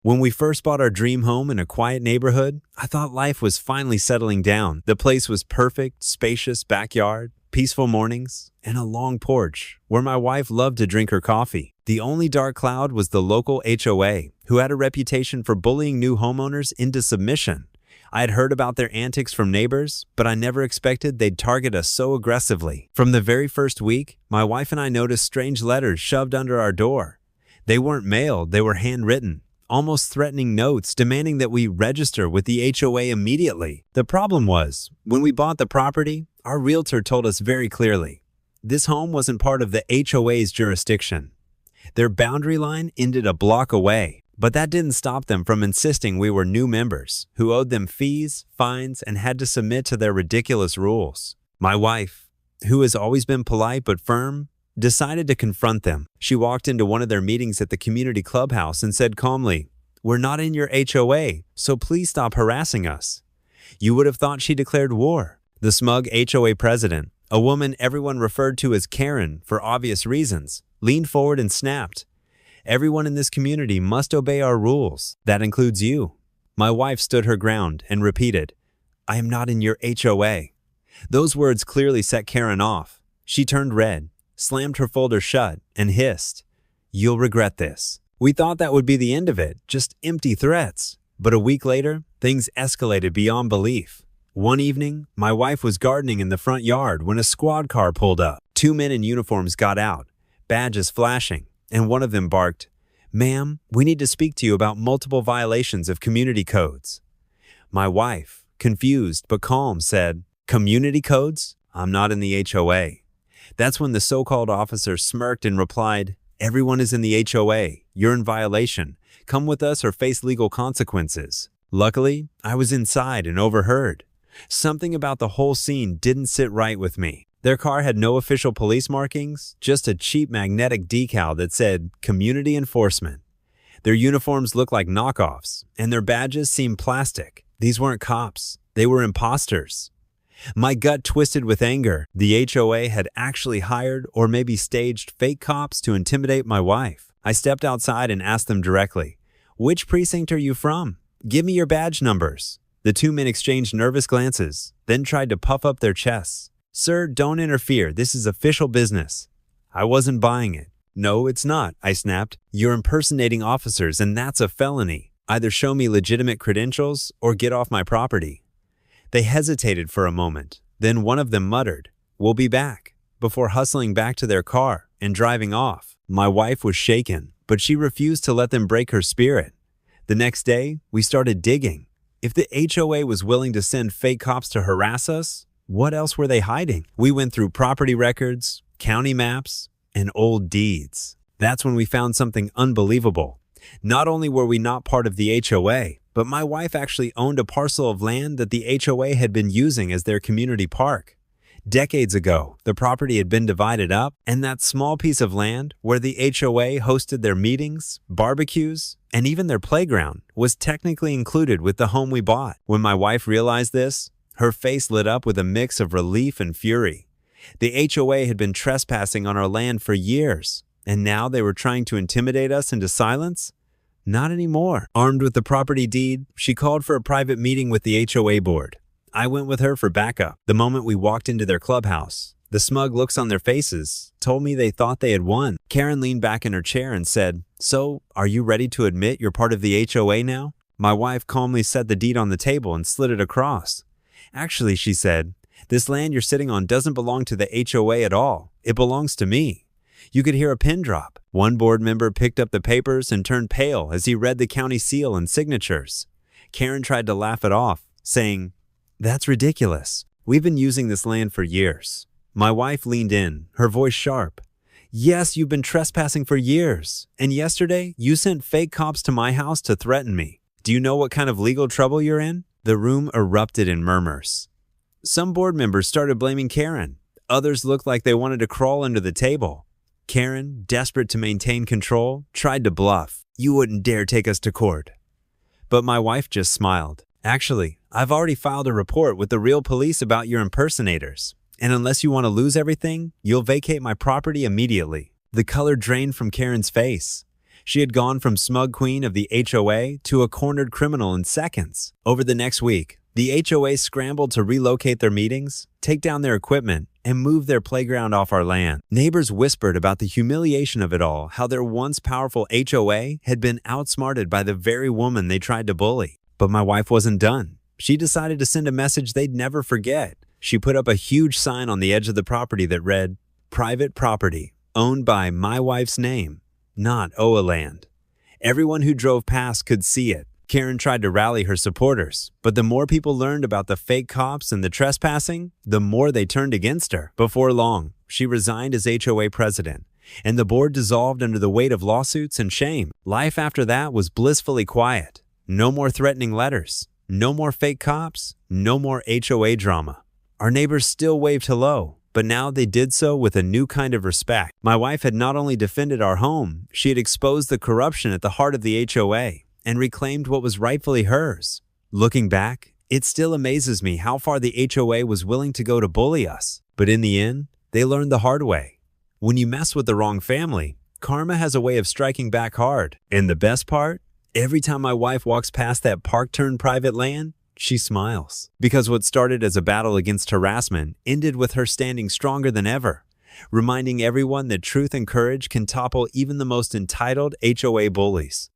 When we first bought our dream home in a quiet neighborhood, I thought life was finally settling down. The place was perfect, spacious backyard, peaceful mornings, and a long porch where my wife loved to drink her coffee. The only dark cloud was the local HOA, who had a reputation for bullying new homeowners into submission. I had heard about their antics from neighbors, but I never expected they'd target us so aggressively. From the very first week, my wife and I noticed strange letters shoved under our door. They weren't mailed, they were handwritten, almost threatening notes demanding that we register with the HOA immediately. The problem was, when we bought the property, our realtor told us very clearly, this home wasn't part of the HOA's jurisdiction. Their boundary line ended a block away, but that didn't stop them from insisting we were new members who owed them fees, fines, and had to submit to their ridiculous rules. My wife, who has always been polite but firm, decided to confront them. She walked into one of their meetings at the community clubhouse and said calmly, "We're not in your HOA, so please stop harassing us." You would have thought she declared war. The smug HOA president, a woman everyone referred to as Karen for obvious reasons, leaned forward and snapped, "Everyone in this community must obey our rules. That includes you." My wife stood her ground and repeated, "I am not in your HOA." Those words clearly set Karen off. She turned red, slammed her folder shut, and hissed, "You'll regret this." We thought that would be the end of it, just empty threats. But a week later, things escalated beyond belief. One evening, my wife was gardening in the front yard when a squad car pulled up. Two men in uniforms got out, badges flashing, and one of them barked, "Ma'am, we need to speak to you about multiple violations of community codes." My wife, confused but calm, said, "Community codes? I'm not in the HOA." That's when the so-called officer smirked and replied, "Everyone is in the HOA. You're in violation. Come with us or face legal consequences." Luckily, I was inside and overheard. Something about the whole scene didn't sit right with me. Their car had no official police markings, just a cheap magnetic decal that said Community Enforcement. Their uniforms looked like knockoffs, and their badges seemed plastic. These weren't cops. They were imposters. My gut twisted with anger. The HOA had actually hired or maybe staged fake cops to intimidate my wife. I stepped outside and asked them directly, "Which precinct are you from? Give me your badge numbers." The two men exchanged nervous glances, then tried to puff up their chests. "Sir, don't interfere. This is official business." I wasn't buying it. "No, it's not," I snapped. "You're impersonating officers, and that's a felony. Either show me legitimate credentials or get off my property." They hesitated for a moment. Then one of them muttered, "We'll be back," before hustling back to their car and driving off. My wife was shaken, but she refused to let them break her spirit. The next day, we started digging. If the HOA was willing to send fake cops to harass us, what else were they hiding? We went through property records, county maps, and old deeds. That's when we found something unbelievable. Not only were we not part of the HOA, but my wife actually owned a parcel of land that the HOA had been using as their community park. Decades ago, the property had been divided up, and that small piece of land where the HOA hosted their meetings, barbecues, and even their playground was technically included with the home we bought. When my wife realized this, her face lit up with a mix of relief and fury. The HOA had been trespassing on our land for years, and now they were trying to intimidate us into silence? Not anymore. Armed with the property deed, she called for a private meeting with the HOA board. I went with her for backup. The moment we walked into their clubhouse, the smug looks on their faces told me they thought they had won. Karen leaned back in her chair and said, "So, are you ready to admit you're part of the HOA now?" My wife calmly set the deed on the table and slid it across. "Actually," she said, "this land you're sitting on doesn't belong to the HOA at all. It belongs to me." You could hear a pin drop. One board member picked up the papers and turned pale as he read the county seal and signatures. Karen tried to laugh it off, saying, "That's ridiculous. We've been using this land for years." My wife leaned in, her voice sharp. "Yes, you've been trespassing for years. And yesterday, you sent fake cops to my house to threaten me. Do you know what kind of legal trouble you're in?" The room erupted in murmurs. Some board members started blaming Karen. Others looked like they wanted to crawl under the table. Karen, desperate to maintain control, tried to bluff. "You wouldn't dare take us to court." But my wife just smiled. "Actually, I've already filed a report with the real police about your impersonators. And unless you want to lose everything, you'll vacate my property immediately." The color drained from Karen's face. She had gone from smug queen of the HOA to a cornered criminal in seconds. Over the next week, the HOA scrambled to relocate their meetings, take down their equipment, and move their playground off our land. Neighbors whispered about the humiliation of it all, how their once powerful HOA had been outsmarted by the very woman they tried to bully. But my wife wasn't done. She decided to send a message they'd never forget. She put up a huge sign on the edge of the property that read, "Private property, owned by my wife's name, not OA land." Everyone who drove past could see it. Karen tried to rally her supporters, but the more people learned about the fake cops and the trespassing, the more they turned against her. Before long, she resigned as HOA president, and the board dissolved under the weight of lawsuits and shame. Life after that was blissfully quiet. No more threatening letters, no more fake cops, no more HOA drama. Our neighbors still waved hello, but now they did so with a new kind of respect. My wife had not only defended our home, she had exposed the corruption at the heart of the HOA and reclaimed what was rightfully hers. Looking back, it still amazes me how far the HOA was willing to go to bully us. But in the end, they learned the hard way. When you mess with the wrong family, karma has a way of striking back hard. And the best part? Every time my wife walks past that park-turned-private land, she smiles. Because what started as a battle against harassment ended with her standing stronger than ever, reminding everyone that truth and courage can topple even the most entitled HOA bullies.